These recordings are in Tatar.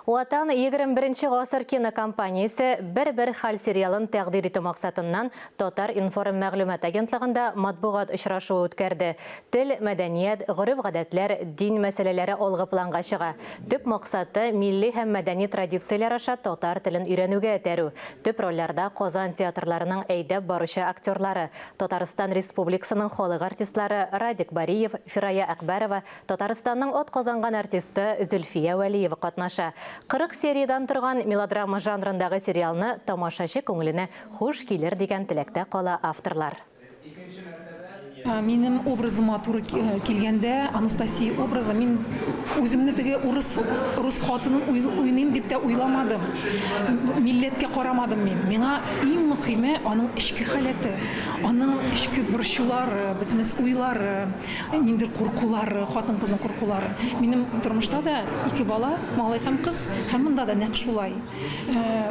Уатан 21-ші ғасыр кинокомпаниясы бір-бір хал сериалын тәқдир ету мақсатынан Тотар информ мәғлумат агентлығында матбуғат ұшырашуы өткерді. Тіл, мәдәниет, ғұрып ғадәтлер, дин мәселелері олғы планға шыға. Төп мақсаты милли һәм мәдәни традициялар аша Тотар тілін үйренуге әтәру. Төп ролларда Қозан театрларының әйдәп барушы актерлары, Татарстан Республикасының халық артистлары Радик Бариев, Фирая Акбарова, Татарстанның от Қозанған артисты Зүлфия Вәлиева қатнаша. 40 сериядан тұрған мелодрама жанрындағы сериалны тамашачы көңіліне хуш келер деген тілекте қала авторлар. Менің образыма туры келгенде Анастасия образы, мен өзімні теге урыс хатынын ойнайым деп те ойламадым. Милләткә карамадым мен. Миңа иң мөһиме аның ішкі халәте, аның ішкі борчулары, бөтенес уйлары, ниндир куркулары, хатын-кызның куркулары. Минем тормышта да 2 бала, малай һәм кыз, һәм монда да нәкъ шулай.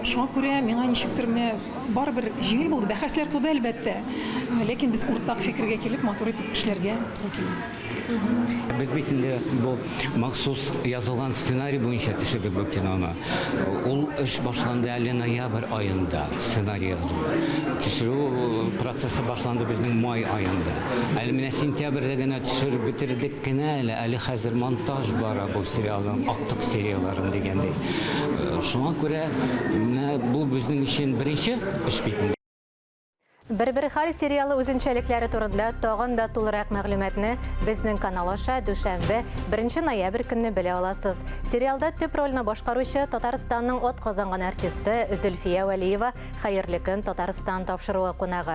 Шуңа күрә миңа ничектер менә барыбер җиңел булды. Бәхәсләр туды әлбәттә. Ләкин без уртак фикергә килеп матур итеп эшләргә туры килде. Без бит инде бу махсус язылган сценарий буенча төшердек бу киноны. Ул эш башланды әле ноябрь айында, сценарий язылды. Төшерү процессы башланды безнең май айында. Әле менә сентябрьдә генә төшереп битердек кенә әле хәзер монтаж бара бу сериалның актык серияларын дигәндәй. Шуңа күрә менә бу безнең өчен беренче эш бит. Бір-бір хал сериалы үзенчәлекләре турында тагын да тулырак мәгълүматны безнең канал аша дүшәмбе 1 ноябрь көнне белә аласыз. Сериалда төп рольне башкаручы Татарстанның от Казанган артисты Зүлфия Вәлиева хәерле көн Татарстан тапшыруы кунагы.